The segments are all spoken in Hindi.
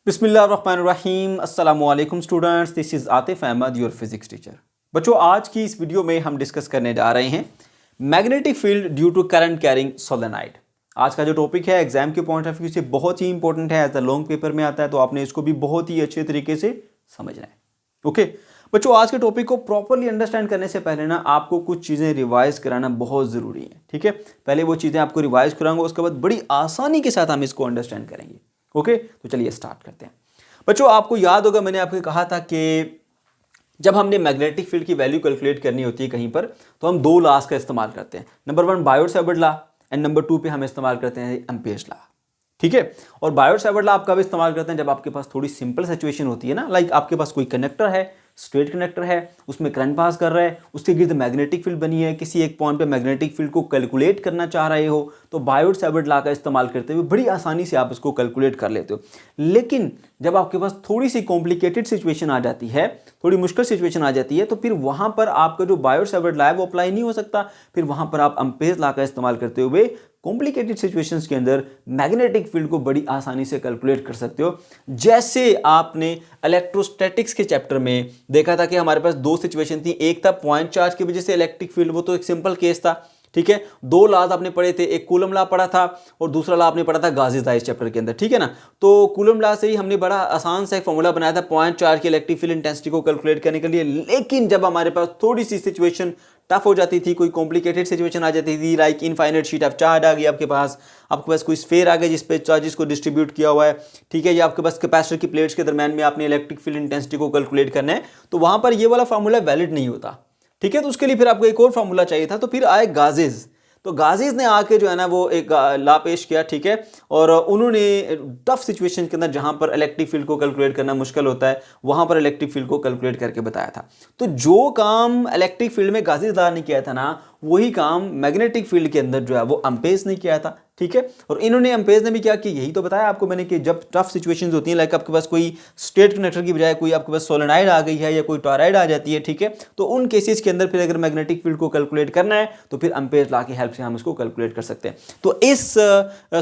बिस्मिल्लाहिर्रहमानिर्रहीम अस्सलामुअलैकुम students, this is Atif Ahmad your physics teacher. बच्चों, आज की इस वीडियो में हम डिस्कस करने जा रहे हैं magnetic field due to current carrying solenoid. आज का जो टॉपिक है एग्जाम के पॉइंट ऑफ व्यू से बहुत ही इंपॉर्टेंट है, एज अ लॉन्ग पेपर में आता है, तो आपने इसको भी बहुत ही अच्छे तरीके से समझना है। ओके बच्चों, आज के टॉपिक को प्रॉपरली अंडरस्टैंड करने से पहले ना आपको कुछ चीज़ें रिवाइज कराना बहुत ज़रूरी है। ठीक है, पहले वो चीज़ें आपको रिवाइज कराऊंगा, उसके बाद बड़ी आसानी के साथ हम इसको अंडरस्टैंड करेंगे। ओके, तो चलिए स्टार्ट करते हैं। बच्चों, आपको याद होगा मैंने आपको कहा था कि जब हमने मैग्नेटिक फील्ड की वैल्यू कैलकुलेट करनी होती है कहीं पर, तो हम दो लॉज का इस्तेमाल करते हैं। Number 1 Biot-Savart law and number 2 पे हम इस्तेमाल करते हैं एम्पीयर्स लॉ। ठीक है, और बायोट-सावर्ट लॉ आप कब इस्तेमाल करते हैं? जब आपके पास थोड़ी सिंपल सिचुएशन होती है ना, लाइक आपके पास कोई कनेक्टर है, स्ट्रेट कनेक्टर है, उसमें करंट पास कर रहा है, उसके गिर्द मैग्नेटिक फील्ड बनी है, किसी एक पॉइंट पे मैग्नेटिक फील्ड को कैलकुलेट करना चाह रहे हो, तो बायोट-सावर्ट लॉ का इस्तेमाल करते हुए बड़ी आसानी से आप इसको कैलकुलेट कर लेते हो। लेकिन जब आपके पास थोड़ी सी कॉम्प्लिकेटेड सिचुएशन आ जाती है, थोड़ी मुश्किल सिचुएशन आ जाती है, तो फिर वहां पर आपका जो बायोट-सावर्ट लॉ है वो अप्लाई नहीं हो सकता। फिर वहां पर आप एम्पीयर्स लॉ का इस्तेमाल करते हुए कॉम्प्लिकेटेड सिचुएशंस के अंदर मैग्नेटिक फील्ड को बड़ी आसानी से कैलकुलेट कर सकते हो। जैसे आपने इलेक्ट्रोस्टैटिक्स के चैप्टर में देखा था कि हमारे पास दो सिचुएशन थी, एक था पॉइंट चार्ज की वजह से इलेक्ट्रिक फील्ड, वो तो एक सिंपल केस था। ठीक है, दो लॉज आपने पढ़े थे, एक कूलम लॉ पढ़ा था और दूसरा लॉ आपने पढ़ा था गाउस लॉ इस चैप्टर के अंदर। ठीक है ना, तो कूलम लॉ से ही हमने बड़ा आसान सा एक फॉर्मूला बनाया था पॉइंट चार्ज की इलेक्ट्रिक फील्ड इंटेंसिटी को कैलकुलेट करने के लिए। लेकिन जब हमारे पास थोड़ी सी सिचुएशन टफ हो जाती थी, कोई कॉम्प्लिकेटेड सिचुएशन आ जाती थी, like infinite sheet of charge आ गई आपके पास कोई स्फीयर आ गया जिस पे चार्जेस को डिस्ट्रीब्यूट किया हुआ है। ठीक है, या आपके पास कैपेसिटर की प्लेट्स के दरमियान में आपने इलेक्ट्रिक फील्ड इंटेंसिटी को कैलकुलेट करना है, तो वहां पर ये वाला फॉर्मूला वैलिड नहीं होता। ठीक है, तो उसके लिए फिर आपको एक और फॉर्मूला चाहिए था, तो फिर आए गाउस। तो गाउस ने आके जो है ना वो एक लॉ पेश किया। ठीक है, और उन्होंने टफ सिचुएशन के अंदर जहां पर इलेक्ट्रिक फील्ड को कैलकुलेट करना मुश्किल होता है, वहां पर इलेक्ट्रिक फील्ड को कैलकुलेट करके बताया था। तो जो काम इलेक्ट्रिक फील्ड में गाउस लॉ ने किया था ना, वही काम मैग्नेटिक फील्ड के अंदर जो है वो एम्पीयर्स ने किया था। ठीक है, और इन्होंने एम्पीयर्स ने भी क्या किया, यही तो बताया आपको मैंने कि जब टफ सिचुएशंस होती हैं, लाइक आपके पास कोई स्ट्रेट कनेक्टर की बजाय कोई आपके पास सोलेनॉइड आ गई है या कोई टॉरॉइड आ जाती है, ठीक है, तो उन केसेस के अंदर फिर अगर मैग्नेटिक फील्ड को कैलकुलेट करना है तो फिर एम्पीयर्स लॉ की हेल्प से हम इसको कैलकुलेट कर सकते हैं। तो इस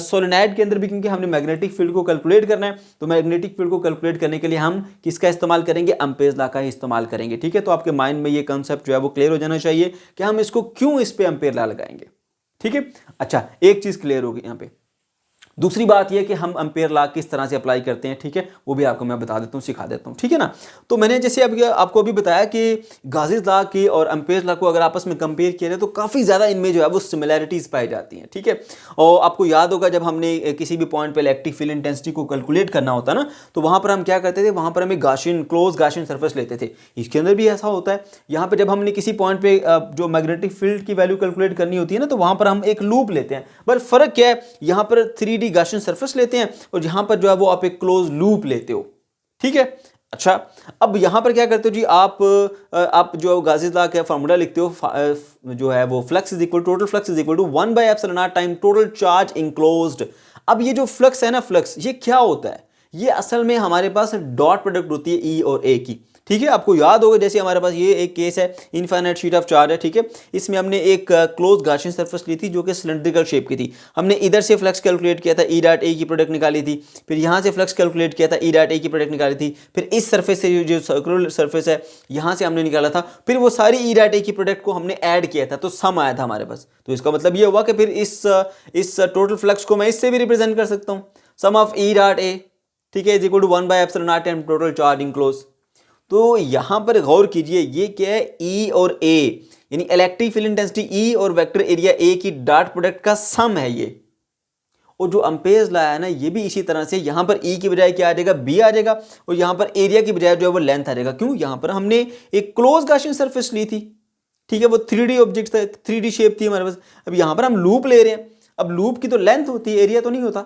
सोलेनॉइड के अंदर भी क्योंकि हमने मैग्नेटिक फील्ड को कैलकुलेट करना है, तो मैग्नेटिक फील्ड को कैलकुलेट करने के लिए हम किसका इस्तेमाल करेंगे? एम्पीयर्स लॉ का ही इस्तेमाल करेंगे। ठीक है, तो आपके माइंड में ये कंसेप्ट जो है वो क्लियर हो जाना चाहिए कि हम इसको क्यों इस पे एम्पीयर लॉ लगाएंगे। ठीक है, अच्छा, एक चीज क्लियर होगी यहाँ पे। दूसरी बात यह कि हम एम्पीयर लॉ किस तरह से अप्लाई करते हैं, ठीक है, वो भी आपको मैं बता देता हूँ, सिखा देता हूँ। ठीक है ना, तो मैंने जैसे आपको अभी बताया कि गाउस लॉ की और एम्पीयर लॉ को अगर आपस में कंपेयर किया जाए तो काफ़ी ज़्यादा इनमें जो है वो सिमिलैरिटीज़ पाई जाती हैं। ठीक है, और आपको याद होगा जब हमने किसी भी पॉइंट पर इलेक्ट्रिक फील्ड इंटेंसिटी को कैलकुलेट करना होता ना, तो वहाँ पर हम क्या करते थे, वहाँ पर हमें क्लोज गाउसियन सर्फेस लेते थे। इसके अंदर भी ऐसा होता है। यहाँ पर जब हमने किसी पॉइंट पर जो मैग्नेटिक फील्ड की वैल्यू कैलकुलेट करनी होती है ना, तो वहाँ पर हम एक लूप लेते हैं। बट फर्क क्या है, यहाँ पर 3D गाउसियन सर्फेस लेते हैं और यहां पर जो है वो आप एक क्लोज लूप लेते हो। ठीक है, अच्छा, अब यहां पर क्या करते हो जी, आप जो गाउस लॉ का फार्मूला लिखते हो, जो है वो flux is equal total flux is equal to 1/ε0 time total charge enclosed. अब ये जो फ्लक्स है ना, फ्लक्स ये क्या होता है? ये असल में हमारे पास डॉट प्रोडक्ट होती है ई और ए की। ठीक है, आपको याद होगा जैसे हमारे पास ये एक केस है, इनफाइनाइट शीट ऑफ चार्ज है। ठीक है, इसमें हमने एक क्लोज गाउसियन सरफेस ली थी जो कि सिलेंड्रिकल शेप की थी। हमने इधर से फ्लक्स कैलकुलेट किया था, ई डॉट ए की प्रोडक्ट निकाली थी, फिर यहाँ से फ्लक्स कैलकुलेट किया था, ई डॉट ए की प्रोडक्ट निकाली थी, फिर इस सरफेस से जो सर्कुलर सरफेस है यहाँ से हमने निकाला था, फिर वो सारी ई डॉट ए की प्रोडक्ट को हमने ऐड किया था, तो सम आया था हमारे पास। तो इसका मतलब ये हुआ कि फिर इस टोटल फ्लक्स को मैं इससे भी रिप्रेजेंट कर सकता हूँ, सम ऑफ ई डॉट ए, ठीक है, is equal to 1/ε0 time total charge enclose. तो यहां पर गौर कीजिए, ये क्या है, ई और ए, यानी इलेक्ट्रिक फील्ड इंटेंसिटी ई और वेक्टर एरिया ए की डॉट प्रोडक्ट का सम है ये। और जो एम्पीयर्स लॉ है ना, ये भी इसी तरह से, यहां पर ई की बजाय क्या आ जाएगा, बी आ जाएगा, और यहां पर एरिया की बजाय जो है वो लेंथ आ जाएगा। क्यों? यहां पर हमने एक क्लोज गाउसियन सरफेस ली थी। ठीक है, वो 3D ऑब्जेक्ट था, 3D शेप थी हमारे पास। अब यहां पर हम लूप ले रहे हैं, अब लूप की तो लेंथ होती है, एरिया तो नहीं होता।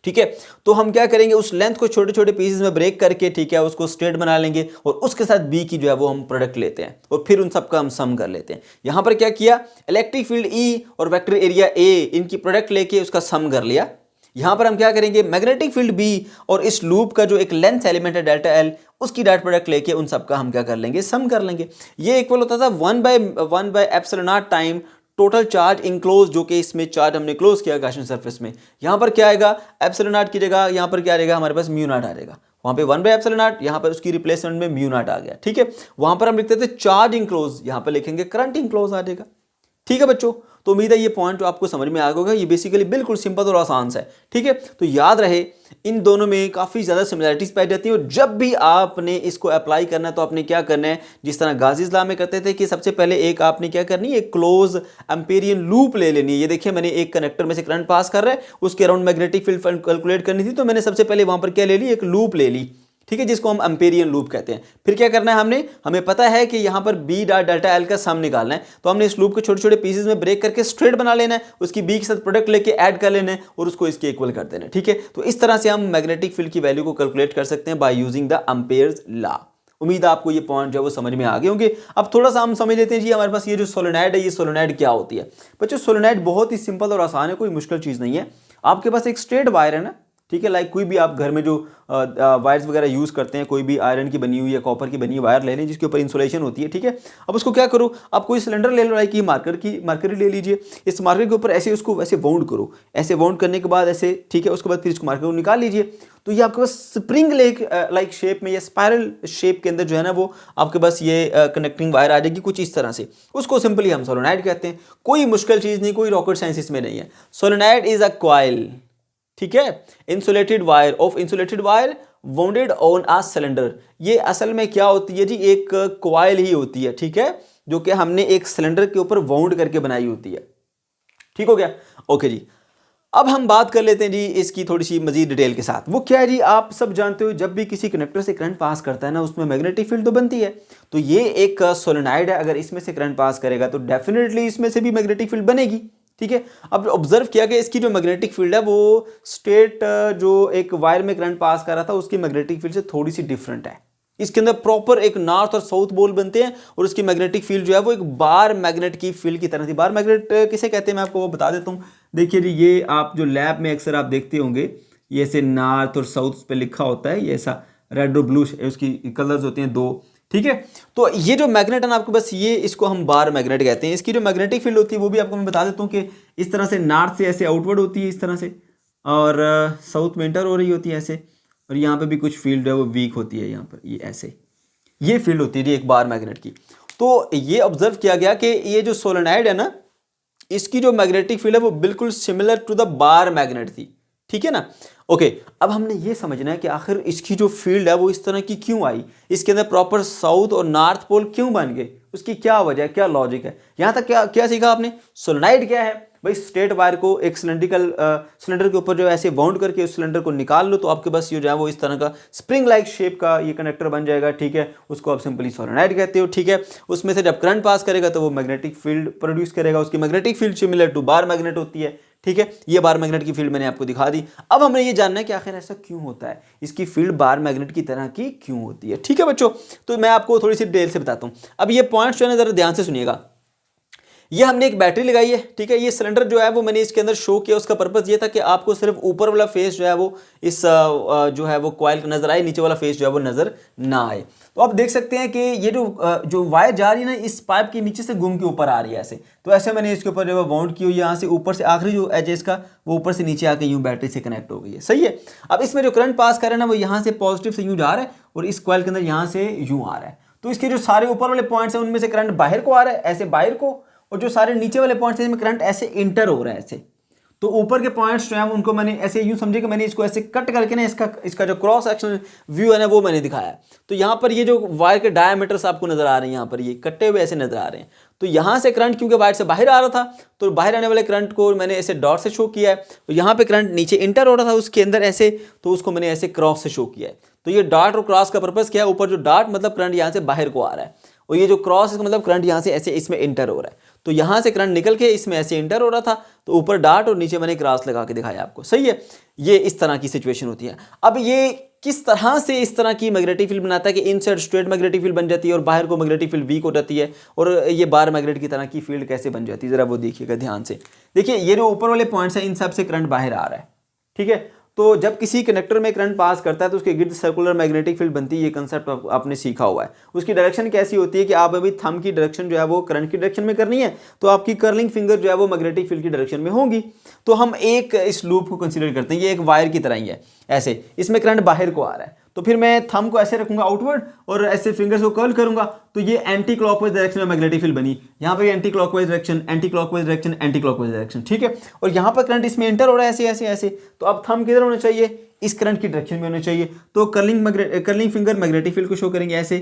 ठीक है, तो हम क्या करेंगे, उस लेंथ को छोटे छोटे पीसेस में ब्रेक करके, ठीक है, उसको स्ट्रेट बना लेंगे और उसके साथ बी की जो है वो हम प्रोडक्ट लेते हैं और फिर उन सबका हम सम कर लेते हैं। यहां पर क्या किया, इलेक्ट्रिक फील्ड ई और वेक्टर एरिया ए, इनकी प्रोडक्ट लेके उसका सम कर लिया। यहां पर हम क्या करेंगे, मैग्नेटिक फील्ड बी और इस लूप का जो एक लेंथ एलिमेंट है डेल्टा एल, उसकी डॉट प्रोडक्ट लेके उन सबका हम क्या कर लेंगे, सम कर लेंगे। ये इक्वल होता था 1/ε0 टाइम टोटल चार्ज इंक्लोज, जो कि इसमें चार्ज हमने क्लोज किया गॉसियन सरफेस में, यहाँ पर क्या आएगा, एप्सिलॉन नॉट की जगह यहाँ पर क्या रहेगा हमारे पास म्यू नॉट आ जाएगा। वहाँ पे 1/एप्सिलॉन नॉट, यहाँ पर उसकी रिप्लेसमेंट में म्यू नॉट आ गया। ठीक है, वहाँ पर हम लिखते थे चार्ज इंक्लोज, यहाँ पर लिखेंगे करंट इंक्लोज आ जाएगा। ठीक है बच्चों, तो उम्मीद है ये पॉइंट जो आपको समझ में आ गया होगा। ये बेसिकली बिल्कुल सिंपल और आसान सा है। ठीक है, तो याद रहे इन दोनों में काफ़ी ज़्यादा सिमिलरिटीज पाई जाती है, और जब भी आपने इसको अप्लाई करना है तो आपने क्या करना है, जिस तरह गाजीज लॉ में करते थे कि सबसे पहले एक आपने क्या करनी है, एक क्लोज एम्पेरियन लूप ले लेनी है। ये देखिए मैंने एक कनेक्टर में से करंट पास कर रहा है, उसके अराउंड मैग्नेटिक फील्ड कैलकुलेट करनी थी, तो मैंने सबसे पहले वहां पर क्या ले ली, एक लूप ले ली। ठीक है, जिसको हम एम्पेरियन लूप कहते हैं। फिर क्या करना है, हमें पता है कि यहाँ पर बी डॉट डेल्टा एल का सम निकालना है, तो हमने इस लूप को छोटे छोटे पीसेस में ब्रेक करके स्ट्रेट बना लेना है, उसकी बी के साथ प्रोडक्ट लेके ऐड कर लेना है और उसको इसके इक्वल कर देना है। ठीक है, तो इस तरह से हम मैग्नेटिक फील्ड की वैल्यू को कैलकुलेट कर सकते हैं by using the Ampere's law. उम्मीद है आपको ये पॉइंट जो है वो समझ में आ गए होंगे। अब थोड़ा सा हम समझ लेते हैं जी हमारे पास ये जो सोलेनॉइड है, ये सोलेनॉइड क्या होती है। बच्चों सोलेनॉइड बहुत ही सिंपल और आसान है, कोई मुश्किल चीज़ नहीं है। आपके पास एक स्ट्रेट वायर है ना, ठीक है, लाइक कोई भी आप घर में जो वायर्स वगैरह यूज़ करते हैं, कोई भी आयरन की बनी हुई या कॉपर की बनी हुई वायर ले लें जिसके ऊपर इंसुलेशन होती है। ठीक है, अब उसको क्या करो, आप कोई सिलेंडर ले लो, लाइक ये मार्कर ले लीजिए, इस मार्कर के ऊपर ऐसे उसको वैसे वाउंड करो, ऐसे वाउंड करने के बाद ऐसे, ठीक है, उसके बाद फिर इसको मार्कर को निकाल लीजिए, तो ये आपके पास स्प्रिंग लाइक शेप में या स्पायरल शेप के अंदर जो है ना वो आपके पास ये कनेक्टिंग वायर आ जाएगी कुछ इस तरह से। उसको सिंपली हम सोलेनॉइड कहते हैं। कोई मुश्किल चीज़ नहीं, कोई रॉकेट साइंस इसमें नहीं है। सोलेनॉइड इज अ कॉइल, ठीक है, insulated wire bounded on a cylinder. ये असल में क्या होती है जी, एक कॉइल ही होती है, ठीक है, जो कि हमने एक सिलेंडर के ऊपर वाउंड करके बनाई होती है। ठीक हो गया, ओके जी। अब हम बात कर लेते हैं जी इसकी थोड़ी सी मजीद डिटेल के साथ। वो क्या है जी, आप सब जानते हो जब भी किसी कनेक्टर से करंट पास करता है ना, उसमें मैग्नेटिक फील्ड तो बनती है। तो ये एक सोलेनॉइड है, अगर इसमें से करंट पास करेगा तो डेफिनेटली इसमें से भी मैग्नेटिक फील्ड बनेगी। ठीक है, अब ऑब्जर्व किया कि इसकी जो मैग्नेटिक फील्ड है वो स्ट्रेट जो एक वायर में करंट पास कर रहा था उसकी मैग्नेटिक फील्ड से थोड़ी सी डिफरेंट है। इसके अंदर प्रॉपर एक नॉर्थ और साउथ पोल बनते हैं, और उसकी मैग्नेटिक फील्ड जो है वो एक बार मैग्नेट की फील्ड की तरह थी। बार मैग्नेट किसे कहते हैं मैं आपको वो बता देता हूँ। देखिए जी, ये आप जो लैब में अक्सर आप देखते होंगे, ये ऐसे नॉर्थ और साउथ पे लिखा होता है, ये ऐसा रेड और ब्लू उसकी कलर्स होते हैं दो। ठीक है, तो ये जो मैग्नेट है ना आपको बस ये, इसको हम बार मैग्नेट कहते हैं। इसकी जो मैग्नेटिक फील्ड होती है वो भी आपको मैं बता देता हूँ कि इस तरह से नॉर्थ से ऐसे आउटवर्ड होती है इस तरह से, और साउथ में इंटर हो रही होती है ऐसे, और यहाँ पे भी कुछ फील्ड है वो वीक होती है, यहाँ पर ये ऐसे, ये फील्ड होती है एक बार मैग्नेट की। तो ये ऑब्जर्व किया गया कि ये जो सोलेनॉइड है ना, इसकी जो मैग्नेटिक फील्ड है वो बिल्कुल similar to the bar magnet थी। ठीक है ना, ओके। अब हमने ये समझना है कि आखिर इसकी जो फील्ड है वो इस तरह की क्यों आई, इसके अंदर प्रॉपर साउथ और नॉर्थ पोल क्यों बन गए, उसकी क्या वजह है, क्या लॉजिक है। यहां तक क्या क्या सीखा आपने, सोलेनॉइड क्या है भाई, स्ट्रेट वायर को एक सिलेंडर के ऊपर जो ऐसे बाउंड करके उस सिलेंडर को निकाल लो, तो आपके पास ये जो है वो इस तरह का स्प्रिंग लाइक शेप का ये कनेक्टर बन जाएगा। ठीक है, उसको आप सिंपली सोलेनॉइड कहते हो। ठीक है, उसमें से जब करंट पास करेगा तो वो मैग्नेटिक फील्ड प्रोड्यूस करेगा, उसकी magnetic field similar to bar magnet होती है। ठीक है, ये बार मैग्नेट की फील्ड मैंने आपको दिखा दी। अब हमने ये जानना है कि आखिर ऐसा क्यों होता है, इसकी फील्ड बार मैग्नेट की तरह की क्यों होती है। ठीक है बच्चों, तो मैं आपको थोड़ी सी डिटेल से बताता हूँ। अब ये पॉइंट्स जो है जरा ध्यान से सुनिएगा। ये हमने एक बैटरी लगाई है, ठीक है, ये सिलेंडर जो है वो मैंने इसके अंदर शो किया, उसका पर्पस ये था कि आपको सिर्फ ऊपर वाला फेस जो है वो इस जो है वो कॉइल का नजर आए, नीचे वाला फेस जो है वो नजर ना आए। तो आप देख सकते हैं कि ये जो वायर जा रही है ना, इस पाइप के नीचे से घूम के ऊपर आ रही है ऐसे, तो ऐसे मैंने इसके ऊपर जो है वाउंड की हुई, यहाँ से ऊपर से आखिरी जो एज है इसका वो ऊपर से नीचे आके यूं बैटरी से कनेक्ट हो गई है। सही है, अब इसमें जो करंट पास कर रहा है ना वो यहाँ से पॉजिटिव से यूं जा रहा है और इस कॉइल के अंदर यहाँ से यूं आ रहा है। तो इसके जो सारे ऊपर वाले पॉइंट्स हैं उनमें से करंट बाहर को आ रहा है ऐसे बाहर को, और जो सारे नीचे वाले पॉइंट्स हैं इसमें करंट ऐसे इंटर हो रहा है ऐसे। तो ऊपर के पॉइंट्स जो हैं उनको मैंने ऐसे यूं समझे कि मैंने इसको ऐसे कट करके ना इसका जो क्रॉस सेक्शन व्यू है ना वो मैंने दिखाया। तो यहाँ पर ये जो वायर के डायमीटर्स आपको नजर आ रहे हैं, यहाँ पर ये कट्टे हुए ऐसे नजर आ रहे हैं। तो यहाँ से करंट क्योंकि वायर से बाहर आ रहा था, तो बाहर आने वाले करंट को मैंने ऐसे डॉट से शो किया है। तो यहाँ पे करंट नीचे इंटर हो रहा था उसके अंदर ऐसे, तो उसको मैंने ऐसे क्रॉस से शो किया है। तो ये डॉट और क्रॉस का पर्पस क्या है, ऊपर जो डॉट मतलब करंट यहाँ से बाहर को आ रहा है, और ये जो क्रॉस इसका मतलब करंट यहाँ से ऐसे इसमें इंटर हो रहा है। तो यहाँ से करंट निकल के इसमें ऐसे इंटर हो रहा था, तो ऊपर डॉट और नीचे मैंने क्रॉस लगा के दिखाया आपको। सही है, ये इस तरह की सिचुएशन होती है। अब ये किस तरह से इस तरह की मैग्नेटिक फील्ड बनाता है कि इनसाइड स्ट्रेट मैग्नेटिक फील्ड बन जाती है और बाहर को मैग्नेटिक फील्ड वीक हो जाती है, और ये बार मैग्नेट की तरह की फील्ड कैसे बन जाती है, जरा वो देखिएगा ध्यान से। देखिए ये जो ऊपर वाले पॉइंट्स हैं इन सब से करंट बाहर आ रहा है, ठीक है, तो जब किसी कंडक्टर में करंट पास करता है तो उसके गिर्द सर्कुलर मैग्नेटिक फील्ड बनती है। ये कंसेप्ट आपने सीखा हुआ है। उसकी डायरेक्शन कैसी होती है कि आप अभी थंब की डायरेक्शन जो है वो करंट की डायरेक्शन में करनी है, तो आपकी कर्लिंग फिंगर जो है वो मैग्नेटिक फील्ड की डायरेक्शन में होंगी। तो हम एक इस लूप को कंसीडर करते हैं, ये एक वायर की तरह ही है, ऐसे इसमें करंट बाहर को आ रहा है, तो फिर मैं थंब को ऐसे रखूंगा आउटवर्ड और ऐसे फिंगर्स को कर्ल करूंगा, तो ये एंटी क्लॉकवाइज डायरेक्शन में मैग्नेटिक फील्ड बनी। यहाँ पे anti clockwise direction, anti clockwise direction, anti clockwise direction, ठीक है। और यहाँ पर करंट इसमें एंटर हो रहा है ऐसे ऐसे ऐसे, तो अब थंब किधर होना चाहिए, इस करंट की डायरेक्शन में होना चाहिए। तो कर्लिंग फिंगर मैग्नेटिक फील्ड को शो करेंगे ऐसे,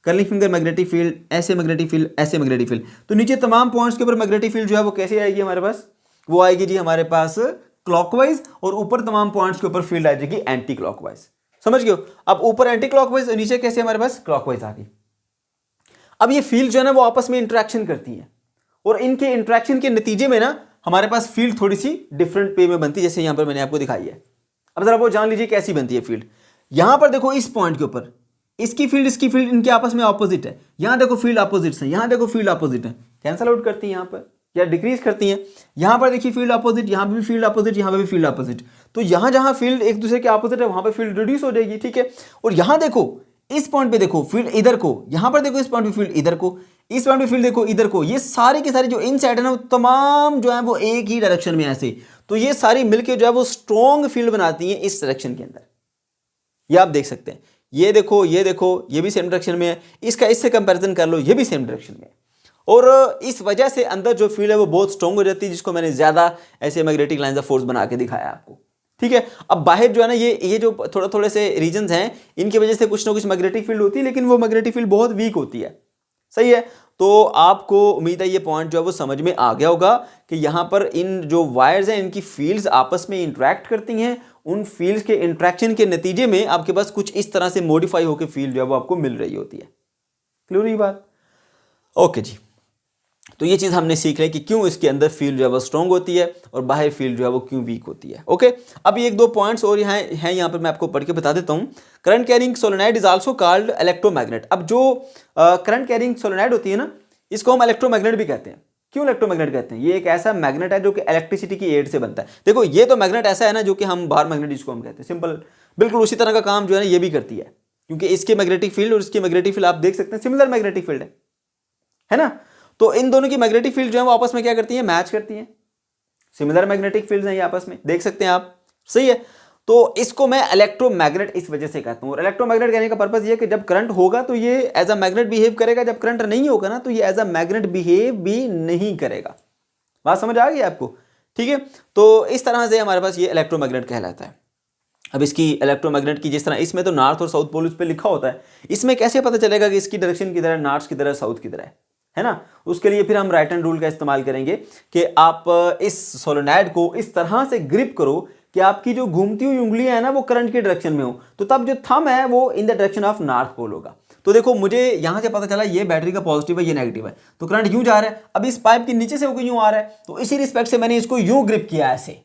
कर्लिंग फिंगर मैग्नेटिक फील्ड, ऐसे मैग्नेटिक फील्ड, ऐसे मैग्नेटिक फील्ड। तो नीचे तमाम पॉइंट्स के ऊपर मैग्नेटिक फील्ड जो है वो कैसे आएगी हमारे पास, वो आएगी जी हमारे पास क्लॉकवाइज, और ऊपर तमाम पॉइंट्स के ऊपर फील्ड आ जाएगी एंटी क्लॉकवाइज। समझ गए? अब ऊपर एंटी क्लॉकवाइज और नीचे कैसे हमारे पास क्लॉकवाइज आ गई। अब ये फील्ड जो है ना वो आपस में इंटरेक्शन करती है, और इनके इंटरेक्शन के नतीजे में ना हमारे पास फील्ड थोड़ी सी डिफरेंट वे में बनती है, जैसे यहां पर मैंने आपको दिखाई है। अब जरा वो जान लीजिए कैसी बनती है फील्ड। यहां पर देखो इस पॉइंट के ऊपर इसकी फील्ड इनके आपस में ऑपोजिट है। यहां देखो फील्ड ऑपोजिट है, यहां देखो फील्ड ऑपोजिट है, कैंसल आउट करती है यहां पर या डिक्रीज करती हैं। यहां पर देखिए फील्ड ऑपोजिट, यहां पे भी फील्ड ऑपोजिट, यहां पे भी फील्ड ऑपोजिट। तो यहां जहां फील्ड एक दूसरे के ऑपोजिट है वहां पे फील्ड रिड्यूस हो जाएगी, ठीक है। और यहां देखो इस पॉइंट पे देखो फील्ड इधर को, यहां पर देखो इस पॉइंट पे फील्ड इधर को, इस पॉइंट पे फील्ड देखो इधर को। ये सारे के सारे जो इन साइड है ना वो तमाम जो है वो एक ही डायरेक्शन में ऐसे, तो ये सारी मिलके जो है वो स्ट्रॉन्ग फील्ड बनाती हैं इस डायरेक्शन के अंदर। ये आप देख सकते हैं, ये देखो ये देखो, ये भी सेम डायरेक्शन में है, इसका इससे कंपैरिजन कर लो, ये भी सेम डायरेक्शन में है। और इस वजह से अंदर जो फील्ड है वो बहुत स्ट्रॉन्ग हो जाती है, जिसको मैंने ज्यादा ऐसे मैग्नेटिक लाइंस ऑफ फोर्स बना के दिखाया आपको, ठीक है। अब बाहर जो है ना ये जो थोड़े से रीजन हैं इनकी वजह से कुछ ना कुछ मैग्नेटिक फील्ड होती है, लेकिन वो मैग्नेटिक फील्ड बहुत वीक होती है, सही है। तो आपको उम्मीद है ये पॉइंट जो है वो समझ में आ गया होगा कि यहां पर इन जो वायर्स हैं इनकी फील्ड्स आपस में इंटरेक्ट करती हैं। उन फील्ड्स के इंटरेक्शन के नतीजे में आपके पास कुछ इस तरह से मॉडिफाई होकर फील्ड जो है वो आपको मिल रही होती है। क्लियर हुई बात? ओके जी, तो ये चीज हमने सीख ली कि क्यों इसके अंदर फील्ड जो है वो स्ट्रॉन्ग होती है और बाहर फील्ड जो है वो क्यों वीक होती है। ओके, अब एक दो पॉइंट्स और यहाँ पर मैं आपको पढ़ के बता देता हूँ। Current carrying solenoid is also called electromagnet. अब जो करंट कैरिंग सोलेनाइड होती है ना, इसको हम इलेक्ट्रोमैग्नेट भी कहते हैं। क्यों इलेक्ट्रोमैग्नेट कहते हैं? ये एक ऐसा मैग्नेट है जो कि इलेक्ट्रिसिटी की एड से बनता है। देखो ये तो मैग्नेट ऐसा है ना जो कि हम बाहर मैग्नेट जिसको हम कहते हैं, सिंपल बिल्कुल उसी तरह का काम जो है ना ये भी करती है, क्योंकि इसके मैग्नेटिक फील्ड और इसकी मैग्नेटिक फील्ड आप देख सकते हैं सिमिलर मैग्नेटिक फील्ड है ना। तो इन दोनों की मैग्नेटिक फील्ड जो है वो आपस में क्या करती है, मैच करती है। सिमिलर मैग्नेटिक फील्ड्स हैं ये आपस में, देख सकते हैं आप, सही है। तो इसको मैं इलेक्ट्रोमैग्नेट इस वजह से कहता हूं। और इलेक्ट्रोमैग्नेट कहने का पर्पस ये कि जब करंट होगा तो ये एज अ मैग्नेट बिहेव करेगा, जब करंट नहीं होगा ना तो ये एज अ मैग्नेट बिहेव भी नहीं करेगा। बात समझ आ गई आपको? ठीक है, तो इस तरह से हमारे पास ये इलेक्ट्रोमैग्नेट कहलाता है। अब इसकी इलेक्ट्रोमैग्नेट की जिस तरह इसमें तो नॉर्थ और साउथ पोल उस पर लिखा होता है, इसमें कैसे पता चलेगा कि इसकी डायरेक्शन किधर है, नॉर्थ किधर है, साउथ किधर है ना। उसके लिए फिर हम राइट हैंड रूल का इस्तेमाल करेंगे कि आप इस सोलेनॉइड को इस तरह से ग्रिप करो कि आपकी जो घूमती हुई उंगलियां है ना वो करंट की डायरेक्शन में हो, तो तब जो थंब है वो in the direction of north pole होगा। तो देखो मुझे यहां से पता चला ये बैटरी का पॉजिटिव है, ये नेगेटिव है, तो करंट यूं जा रहा है। अब इस पाइप के नीचे से होकर यूं आ रहा है, तो इसी रिस्पेक्ट से मैंने इसको यूं ग्रिप किया ऐसे,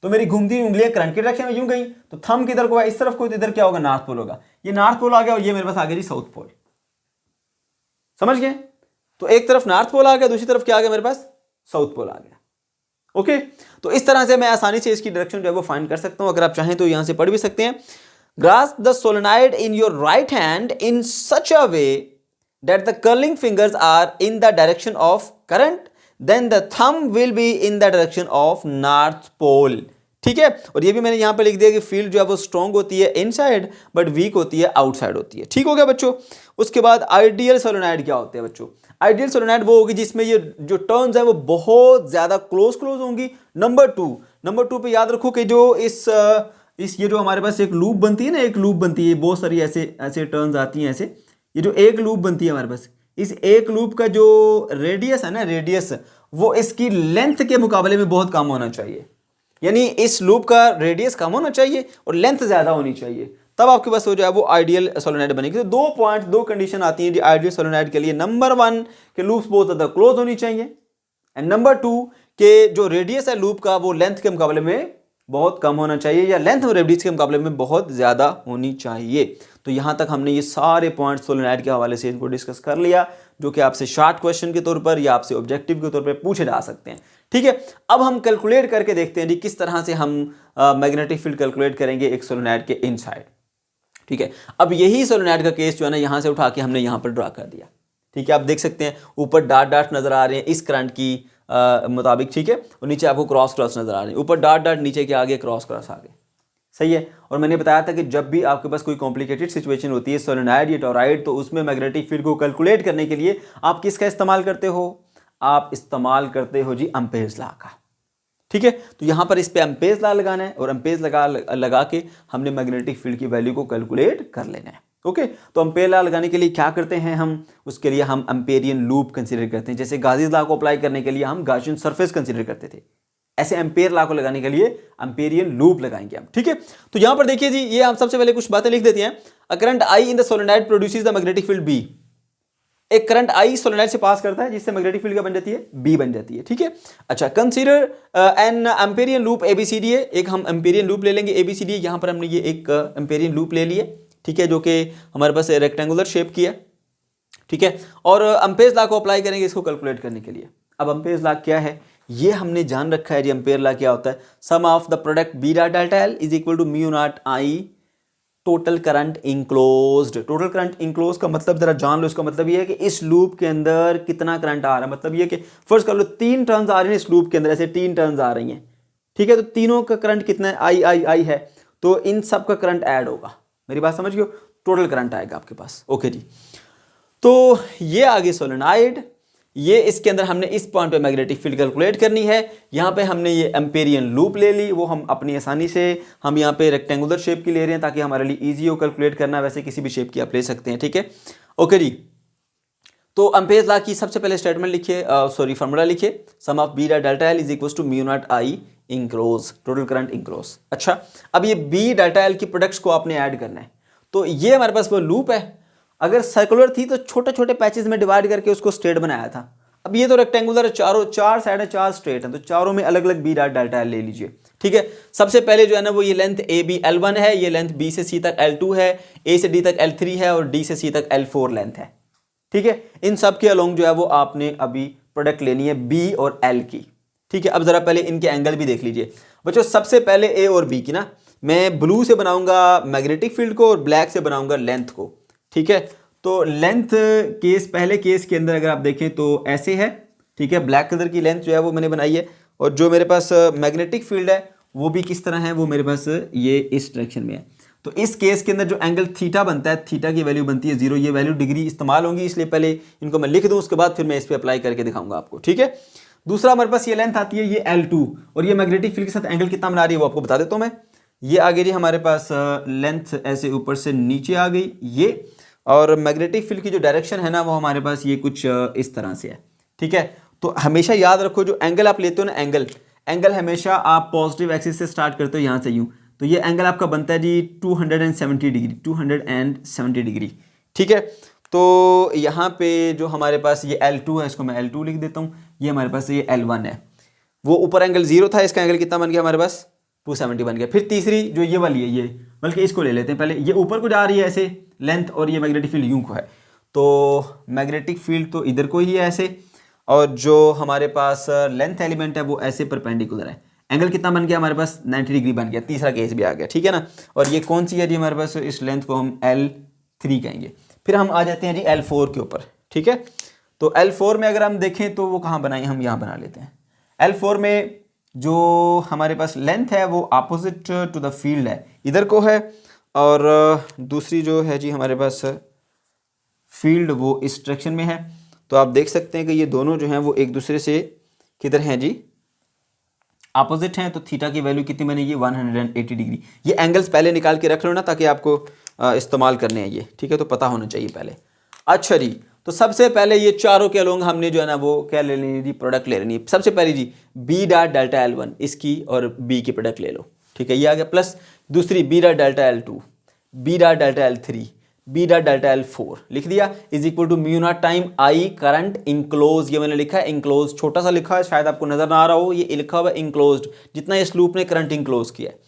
तो मेरी घूमती हुई उंगलियां करंट की डायरेक्शन में यूं गई, तो थंब किधर को है, इस तरफ को, तो इधर क्या होगा, नॉर्थ पोल होगा। ये नॉर्थ पोल आ गया और ये मेरे पास आ गया जी साउथ पोल। समझ गए? तो एक तरफ नॉर्थ पोल आ गया, दूसरी तरफ क्या आ गया मेरे पास, साउथ पोल आ गया। ओके, तो इस तरह से मैं आसानी से इसकी डायरेक्शन जो है वो फाइंड कर सकता हूं। अगर आप चाहें तो यहां से पढ़ भी सकते हैं। Grasp the solenoid in your right hand in such a way that the curling fingers are in the direction of current, then the thumb will be in the direction of north pole. ठीक है, और ये भी मैंने यहां पे लिख दिया कि फील्ड जो है वो स्ट्रॉन्ग होती है इनसाइड बट वीक होती है आउटसाइड होती है। ठीक हो गया बच्चों? उसके बाद आइडियल सोलेनॉइड क्या होते हैं बच्चों? आइडियल सोलेनॉइड वो होगी जिसमें ये जो टर्न्स है वो बहुत ज्यादा क्लोज होंगी। नंबर टू पे याद रखो कि जो इस ये जो हमारे पास एक लूप बनती है ना, एक लूप बनती है, बहुत सारी ऐसे टर्न्स आती हैं ऐसे, ये जो एक लूप बनती है हमारे पास, इस एक लूप का जो रेडियस है ना, रेडियस वो इसकी लेंथ के मुकाबले में बहुत कम होना चाहिए। यानी इस लूप का रेडियस कम होना चाहिए और लेंथ ज्यादा होनी चाहिए, तब आपके पास हो जाए वो आइडियल सोलेनॉइड बनेगी। तो दो कंडीशन आती है आइडियल सोलेनॉइड के लिए। नंबर 1 के लूप्स बहुत ज्यादा क्लोज होनी चाहिए, एंड नंबर 2 के जो रेडियस है लूप का वो लेंथ के मुकाबले में बहुत कम होना चाहिए, या लेंथ और रेडियस के मुकाबले में बहुत ज्यादा होनी चाहिए। तो यहां तक हमने ये सारे पॉइंट्स सोलेनॉइड के हवाले से इनको डिस्कस कर लिया। जो कि आपसे शॉर्ट क्वेश्चन के तौर पर या आपसे ऑब्जेक्टिव के तौर पर पूछे जा सकते हैं। ठीक है, अब हम कैलकुलेट करके देखते हैं जी किस तरह से हम मैग्नेटिक फील्ड कैलकुलेट करेंगे एक सोलेनोइड के इनसाइड। ठीक है, अब यही सोलेनोइड का केस जो है ना यहां से उठा के हमने यहां पर ड्रा कर दिया। ठीक है, आप देख सकते हैं ऊपर डॉट डॉट नजर आ रहे हैं इस करंट की मुताबिक। ठीक है, और नीचे आपको क्रॉस क्रॉस नजर आ रहे हैं, ऊपर डॉट डॉट नीचे के आगे क्रॉस क्रॉस आगे। सही है, और मैंने बताया था कि जब भी आपके पास कोई कॉम्प्लिकेटेड सिचुएशन होती है सोलेनोइड या टोरॉइड, तो उसमें मैग्नेटिक फील्ड को कैलकुलेट करने के लिए आप किसका इस्तेमाल करते हो? आप इस्तेमाल करते हो जी एम्पेयर्स लॉ का। ठीक है, तो यहां पर इस पे एम्पेयर्स लॉ लगाना है और एम्पेयर्स लगा के हमने मैग्नेटिक फील्ड की वैल्यू को कैलकुलेट कर लेना है। ओके, तो एम्पेयर लॉ लगाने के लिए क्या करते हैं हम? उसके लिए हम एम्पेरियन लूप कंसीडर करते हैं। जैसे गाउसियन लॉ को अप्लाई करने के लिए हम गाउसियन सरफेस कंसीडर करते थे, ऐसे एम्पेयर लॉ को लगाने के लिए एम्पेरियन लूप लगाएंगे हम। ठीक है, तो यहां पर देखिए जी, ये हम सबसे पहले कुछ बातें लिख देते हैं। A current I in the solenoid produces the magnetic field B. एक करंट आई सोलेनोइड से पास करता है जिससे मैग्नेटिक फील्ड क्या बन जाती है? बी बन जाती है। ठीक है, अच्छा, consider an Amperian loop ABCD है। एक हम एम्पेरियन लूप ले लेंगे एबीसीडी। यहां पर हमने ये एक एम्पेरियन लूप ले लिया। ठीक है, जो कि हमारे पास रेक्टेंगुलर शेप की है। ठीक है, और एम्पेयर्स लॉ को अप्लाई करेंगे इसको कैलकुलेट करने के लिए। अब एम्पेयर्स लॉ क्या है ये हमने जान रखा है जी। एम्पेयर लॉ क्या होता है? Sum of the product B dot delta L is equal to mu naught I total current enclosed. Total current enclose का मतलब जरा जान लो, इसका मतलब ये है कि इस लूप के अंदर कितना करंट आ रहा है। मतलब ये कि फर्स्ट कर लो 3 टर्न्स आ रही हैं इस लूप के अंदर, ऐसे 3 टर्न्स आ रही हैं। ठीक है, तो तीनों का करंट कितना है? आई आई आई है, तो इन सब का करंट ऐड होगा। मेरी बात समझ गए? टोटल करंट आएगा आपके पास। ओके जी, तो ये आगे सोलेनोइड, ये इसके अंदर हमने इस पॉइंट पे मैग्नेटिक फील्ड कैलकुलेट करनी है। यहाँ पे हमने ये एम्पेरियन लूप ले ली, वो हम अपनी आसानी से हम यहाँ पे रेक्टेंगुलर शेप की ले रहे हैं ताकि हमारे लिए इजी हो कैलकुलेट करना। वैसे किसी भी शेप की आप ले सकते हैं। ठीक है, ओके जी, तो एम्पेयर्स लॉ की सबसे पहले स्टेटमेंट लिखिए, सॉरी फार्मूला लिखिए। Sum of B dot delta L is equal to mu naught I enclose, total current enclose. अच्छा, अब ये बी डेल्टा एल की प्रोडक्ट्स को आपने ऐड करना है। तो ये हमारे पास वो लूप है। अगर सर्कुलर थी तो छोटे छोटे पैचेस में डिवाइड करके उसको स्ट्रेट बनाया था। अब ये तो रेक्टेंगुलर है, चार साइड है, 4 स्ट्रेट हैं, तो चारों में अलग अलग बी डॉट डेल्टा एल ले लीजिए। ठीक है, सबसे पहले जो है ना वो ये लेंथ ए बी L1 है, ये लेंथ बी से सी तक L2 है, ए से डी तक L3 है और डी से सी तक L4 लेंथ है। ठीक है, इन सब के अलोंग जो है वो आपने अभी प्रोडक्ट लेनी है बी और एल की। ठीक है, अब जरा पहले इनके एंगल भी देख लीजिए बच्चों। सबसे पहले ए और बी की ना मैं ब्लू से बनाऊंगा मैग्नेटिक फील्ड को और ब्लैक से बनाऊंगा लेंथ को। ठीक है, तो लेंथ केस, पहले केस के अंदर अगर आप देखें तो ऐसे है। ठीक है, ब्लैक कलर की लेंथ जो है वो मैंने बनाई है, और जो मेरे पास मैग्नेटिक फील्ड है वो भी किस तरह है, वो मेरे पास ये इस डायरेक्शन में है। तो इस केस के अंदर जो एंगल थीटा बनता है, थीटा की वैल्यू बनती है 0। ये वैल्यू डिग्री इस्तेमाल होंगी, इसलिए पहले इनको मैं लिख दूं, उसके बाद फिर मैं इस पर अप्लाई करके दिखाऊंगा आपको। ठीक है, दूसरा हमारे पास ये लेंथ आती है ये L2, और ये मैग्नेटिक फील्ड के साथ एंगल कितना बना रही है वो आपको बता देता हूं मैं। ये आ गई जी हमारे पास लेंथ ऐसे ऊपर से नीचे आ गई ये, और मैग्नेटिक फील्ड की जो डायरेक्शन है ना वो हमारे पास ये कुछ इस तरह से है। ठीक है, तो हमेशा याद रखो जो एंगल आप लेते हो ना, एंगल हमेशा आप पॉजिटिव एक्सिस से स्टार्ट करते हो यहाँ से यूँ, तो ये एंगल आपका बनता है जी 270 डिग्री, 270 डिग्री। ठीक है, तो यहाँ पे जो हमारे पास ये L2 है, इसको मैं L2 लिख देता हूँ। ये हमारे पास ये L1 है, वो ऊपर एंगल 0 था, इसका एंगल कितना बन गया हमारे पास 270 बन गया। फिर तीसरी जो ये वाली है, ये बल्कि इसको ले लेते हैं पहले, ये ऊपर को जा रही है ऐसे लेंथ, और ये मैग्नेटिक फील्ड यूं को है, तो मैग्नेटिक फील्ड तो इधर को ही है ऐसे, और जो हमारे पास लेंथ एलिमेंट है वो ऐसे परपेंडिकुलर है। एंगल कितना बन गया हमारे पास 90 डिग्री बन गया। तीसरा केस भी आ गया। ठीक है ना, और ये कौन सी है जी हमारे पास, इस लेंथ को हम L3 कहेंगे। फिर हम आ जाते हैं जी L4 के ऊपर। ठीक है, तो L4 में अगर हम देखें तो वो कहाँ बनाए, हम यहाँ बना लेते हैं। L4 में जो हमारे पास लेंथ है वो अपोजिट टू द फील्ड है, इधर को है, और दूसरी जो है जी हमारे पास फील्ड वो इस डायरेक्शन में है। तो आप देख सकते हैं कि ये दोनों जो हैं वो एक दूसरे से किधर हैं जी, अपोजिट हैं। तो थीटा की वैल्यू कितनी बनेगी 180 डिग्री। ये एंगल्स पहले निकाल के रख लो ना, ताकि आपको इस्तेमाल करने हैं ये। ठीक है, तो पता होना चाहिए पहले। अच्छा जी, तो सबसे पहले ये चारों के अलोंग हमने जो है ना वो क्या ले लेनी जी, प्रोडक्ट ले लेनी है। सबसे पहले G B dot delta L1 इसकी और बी की प्रोडक्ट ले लो। ठीक है, ये आ गया, प्लस दूसरी B dot delta L2, B dot delta L3, B dot delta L4 लिख दिया, is equal to mu naught time I current enclose. ये मैंने लिखा है इंक्लोज, छोटा सा लिखा है, शायद आपको नजर ना आ रहा हो, ये लिखा हुआ है इंक्लोज्ड, जितना इस लूप ने करंट इंक्लोज किया है।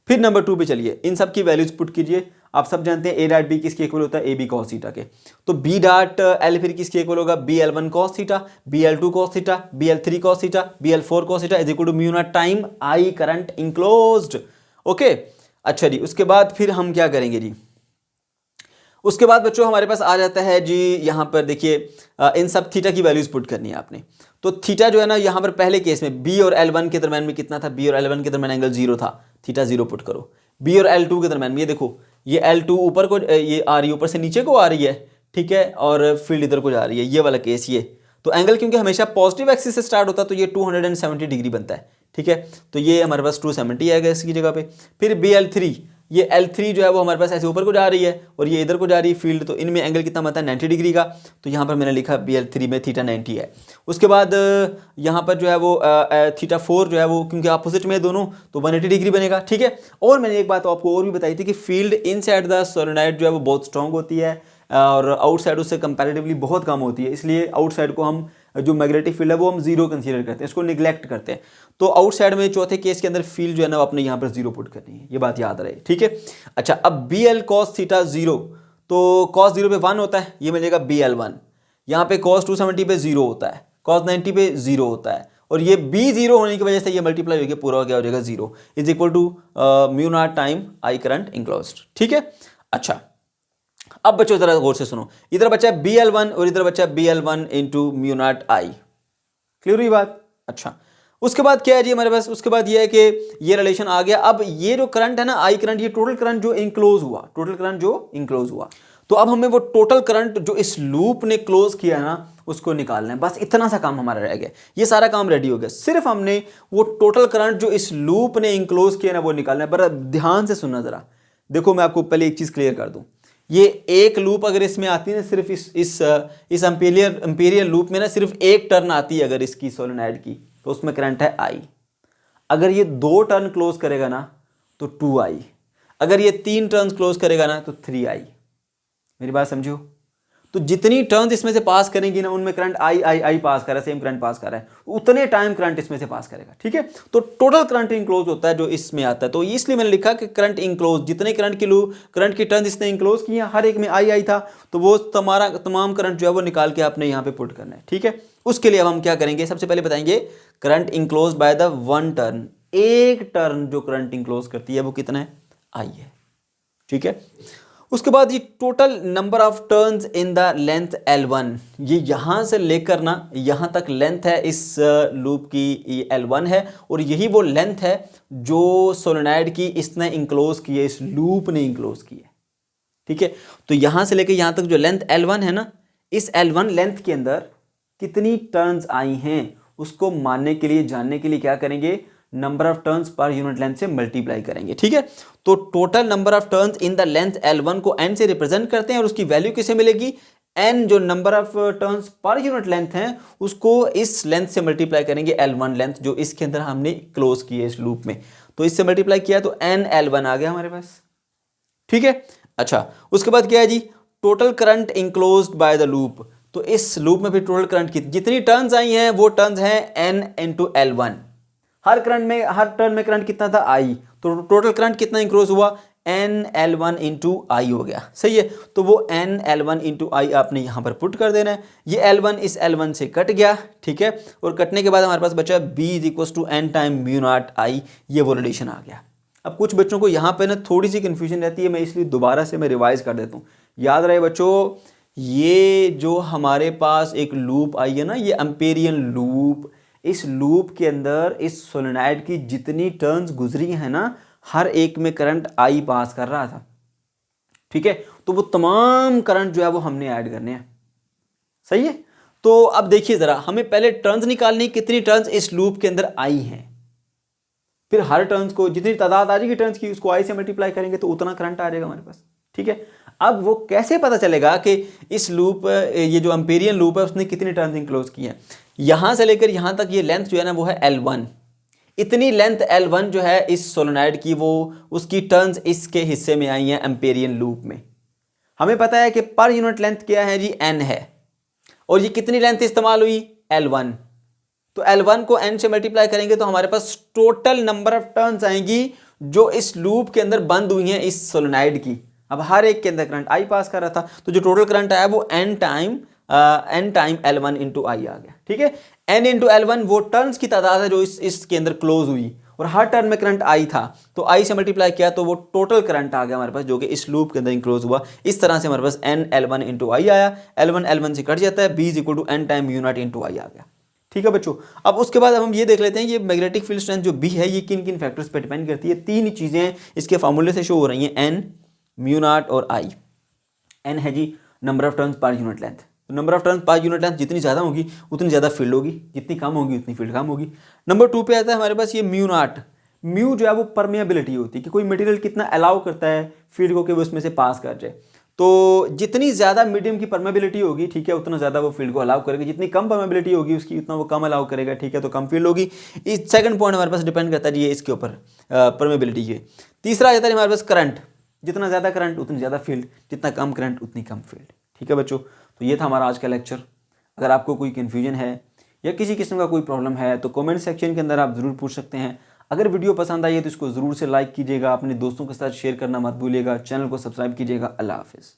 फिर नंबर 2 पे चलिए, इन सब की वैल्यूज पुट कीजिए। आप सब जानते हैं ए डॉट बी किसके इक्वल होता है, ए बी कॉस थीटा के। तो बी डॉट एल फिर किसके इक्वल होगा, B L one cos theta, B L two cos theta, B L three cos theta, B L four cos theta is equal to mu naught time I current enclosed. Okay, अच्छा जी, उसके बाद फिर हम क्या करेंगे जी, उसके बाद बच्चों हमारे पास आ जाता है जी, यहाँ पर देखिए इन सब थीटा की वैल्यूज पुट करनी है आपने। तो थीटा जो है ना, यहाँ पर पहले केस में बी और एल वन के दरम्यान में कितना था, बी और एल वन के दरम्यान एंगल 0 था, थीटा 0 पुट करो। बी और एल टू के दरम्यान में, ये देखो ये एल टू ऊपर को ये आ रही है, ऊपर से नीचे को आ रही है, ठीक है, और फील्ड इधर को जा रही है, ये वाला केस ये। तो एंगल क्योंकि हमेशा पॉजिटिव एक्सिस से स्टार्ट होता है तो ये 270 डिग्री बनता है, ठीक है। तो ये हमारे पास 270 आएगा इसकी जगह पे। फिर बी एल थ्री, ये L3 जो है वो हमारे पास ऐसे ऊपर को जा रही है और ये इधर को जा रही है फील्ड, तो इनमें एंगल कितना बनता है 90 डिग्री का। तो यहाँ पर मैंने लिखा BL3 में थीटा 90 है। उसके बाद यहाँ पर जो है वो थीटा 4 जो है वो क्योंकि अपोजिट में है दोनों तो 180 डिग्री बनेगा, ठीक है। और मैंने एक बात आपको और भी बताई थी कि फील्ड इनसाइड द सोलेनोइड जो है वो बहुत स्ट्रॉन्ग होती है और आउटसाइड उससे कंपैरेटिवली बहुत कम होती है, इसलिए आउटसाइड को हम जो मैग्नेटिक फील्ड है वो हम 0 कंसीडर करते हैं, इसको निगलेक्ट करते हैं। तो आउटसाइड में चौथे केस के अंदर फील्ड जो है ना आपने यहाँ पर 0 पुट करनी है, ये बात याद रहे, ठीक है। अच्छा, अब बी एल कॉस थीटा 0, तो कॉस 0 पे 1 होता है, ये मिलेगा बी एल 1। यहाँ पे कॉस 270 पे 0 होता है, कॉस 90 पे 0 होता है, और ये बी 0 होने की वजह से ये मल्टीप्लाई होकर पूरा हो गया, हो जाएगा 0 is equal to mu naught time I current enclosed, ठीक है। अच्छा, अब बच्चों जरा गौर से सुनो, इधर बचा बी एल वन और इधर बचा B L one into mu naught I, clear हुई बात। अच्छा, उसके बाद क्या है जी हमारे पास, उसके बाद ये है कि ये रिलेशन आ गया। अब ये जो करंट है ना आई करंट, ये टोटल करंट जो इंक्लोज हुआ, टोटल करंट जो इंक्लोज हुआ, तो अब हमें वो टोटल करंट जो इस लूप ने क्लोज किया ना उसको निकालना है, बस इतना सा काम हमारा रह गया, ये सारा काम रेडी हो गया, सिर्फ हमने वो टोटल करंट जो इस लूप ने इंक्लोज किया ना वो निकालना है। पर ध्यान से सुनना जरा, देखो मैं आपको पहले एक चीज क्लियर कर दूं, ये एक लूप अगर इसमें आती है ना, सिर्फ इस एम्पीरियल लूप में ना सिर्फ एक टर्न आती है अगर इसकी सोलेनोइड की, तो उसमें करंट है आई। अगर ये 2 टर्न क्लोज करेगा ना तो 2i, अगर ये 3 टर्न क्लोज करेगा ना तो 3i। मेरी बात समझो, तो जितनी टर्न्स इसमें से पास करेंगी ना उनमें करंट आई पास कर रहा है, सेम करंट पास कर रहा है, उतने टाइम करंट इसमें से पास करेगा, ठीक है। तो टोटल करंट इंक्लोज होता है जो इसमें आता है, तो इसलिए मैंने लिखा कि करंट इंक्लोज, जितने करंट की टर्न इसने इंक्लोज की हर एक में आई था, तो वो तमाम करंट जो है वो निकाल के आपने यहाँ पे पुट करना है, ठीक है। उसके लिए अब हम क्या करेंगे, सबसे पहले बताएंगे current enclose by the 1 turn, एक टर्न जो करंट इंक्लोज करती है वो कितना है, आई है, ठीक है। उसके बाद ये total number of turns in the length L1, ये यहां से लेकर ना यहां तक लेंथ है इस लूप की, L1 है, और यही वो लेंथ है जो सोलेनोइड की इसने इंक्लोज की है, इस लूप ने इंक्लोज की है, ठीक है। तो यहां से लेकर यहां तक जो लेंथ L1 है ना, इस L1 लेंथ के अंदर कितनी टर्न्स आई हैं उसको मानने के लिए, जानने के लिए क्या करेंगे, number of turns per unit length से मल्टीप्लाई करेंगे, ठीक है। तो total number of turns in the length L1 को n से रिप्रेजेंट करते हैं और उसकी वैल्यू किसे मिलेगी, n जो number of turns per unit length है उसको इस लेंथ से मल्टीप्लाई करेंगे, L1 लेंथ जो इसके अंदर हमने क्लोज की है इस लूप में, तो इससे मल्टीप्लाई किया तो n L1 आ गया हमारे पास, ठीक है। अच्छा, उसके बाद क्या है जी, total current enclosed by the loop, तो इस लूप में भी टोटल करंट की जितनी टर्न्स आई हैं वो टर्न्स हैं n इंटू L1, हर टर्न में करंट कितना था आई, तो टोटल करंट कितना इंक्रोज हुआ, n L1 इंटू आई हो गया, सही है। तो वो n L1 इंटू आई आपने यहां पर पुट कर देना है, ये L1 इस L1 से कट गया, ठीक है, और कटने के बाद हमारे पास बचा b is equal to n time mu naught I, ये वो रिलेशन आ गया। अब कुछ बच्चों को यहाँ पे ना थोड़ी सी कंफ्यूजन रहती है, मैं इसलिए दोबारा से मैं रिवाइज कर देता हूँ। याद रहे बच्चों, ये जो हमारे पास एक लूप आई है ना, ये एम्पेरियन लूप, इस लूप के अंदर इस सोलेनोइड की जितनी टर्न्स गुजरी हैं ना, हर एक में करंट आई पास कर रहा था, ठीक है। तो वो तमाम करंट जो है वो हमने ऐड करने हैं, सही है। तो अब देखिए जरा, हमें पहले टर्न्स निकालनी, कितनी टर्न्स इस लूप के अंदर आई हैं, फिर हर टर्न्स को जितनी तादाद आ जाएगी टर्न्स की उसको आई से मल्टीप्लाई करेंगे तो उतना करंट आ जाएगा हमारे पास, ठीक है। अब वो कैसे पता चलेगा कि इस लूप, ये जो एम्पेरियन लूप है उसने कितनी टर्न्स इंक्लोज की हैं, यहां से लेकर यहां तक ये लेंथ जो है ना वो है L1, इतनी लेंथ L1 जो है इस सोलेनोइड की, वो उसकी टर्न्स इसके हिस्से में आई हैं एम्पेरियन लूप में। हमें पता है कि पर यूनिट लेंथ क्या है जी, n है, और ये कितनी लेंथ इस्तेमाल हुई, L1, तो L1 को n से मल्टीप्लाई करेंगे तो हमारे पास टोटल नंबर ऑफ टर्न्स आएंगी जो इस लूप के अंदर बंद हुई हैं इस सोलेनोइड की, अब हर एक के अंदर करंट आई पास कर रहा था, तो जो टोटल करंट आया वो n time L1 into I आ गया। ठीक है, n इंटू L1 वो टर्न्स की तादाद है जो इसके अंदर क्लोज हुई, और हर टर्न में करंट आई था, तो आई से मल्टीप्लाई किया तो वो टोटल करंट आ गया हमारे पास, जो कि इस लूप के अंदर इंक्लोज हुआ। इस तरह से हमारे पास n L1 इंटू आई आया, L1 से कट जाता है, B is equal to n time mu naught into I आ गया। ठीक है बच्चों, अब उसके बाद हम ये देख लेते हैं ये मैग्नेटिक फील्ड स्ट्रेंथ जो B है ये किन किन फैक्टर्स पे डिपेंड करती है। तीन चीजें इसके फार्मूले से शो हो रही हैं, n, म्यू नॉट और I। n है जी number of turns per unit length, तो number of turns per unit length जितनी ज़्यादा होगी उतनी ज़्यादा फील्ड होगी, जितनी कम होगी उतनी फील्ड कम होगी। नंबर 2 पे आता है हमारे पास ये म्यू नॉट। म्यू जो है वो परमेबिलिटी होती है कि कोई मटेरियल कितना अलाउ करता है फील्ड को कि वो उसमें से पास कर जाए। तो जितनी ज़्यादा मीडियम की परमेबिलिटी होगी, ठीक है, उतना ज़्यादा वो फील्ड को अलाउ करेगा, जितनी कम परमेबिलिटी होगी उसकी उतना वो कम अलाउ करेगा, ठीक है, तो कम फील्ड होगी। इस सेकंड पॉइंट हमारे पास डिपेंड करता है ये इसके ऊपर परमेबिलिटी के। तीसरा आता है हमारे पास करंट, जितना ज़्यादा करंट उतनी ज़्यादा फील्ड, जितना कम करंट उतनी कम फील्ड। ठीक है बच्चों, तो ये था हमारा आज का लेक्चर। अगर आपको कोई कन्फ्यूजन है या किसी किस्म का कोई प्रॉब्लम है तो कमेंट सेक्शन के अंदर आप ज़रूर पूछ सकते हैं। अगर वीडियो पसंद आई है तो इसको ज़रूर से लाइक कीजिएगा, अपने दोस्तों के साथ शेयर करना मत भूलिएगा, चैनल को सब्सक्राइब कीजिएगा। अल्लाह हाफिज़।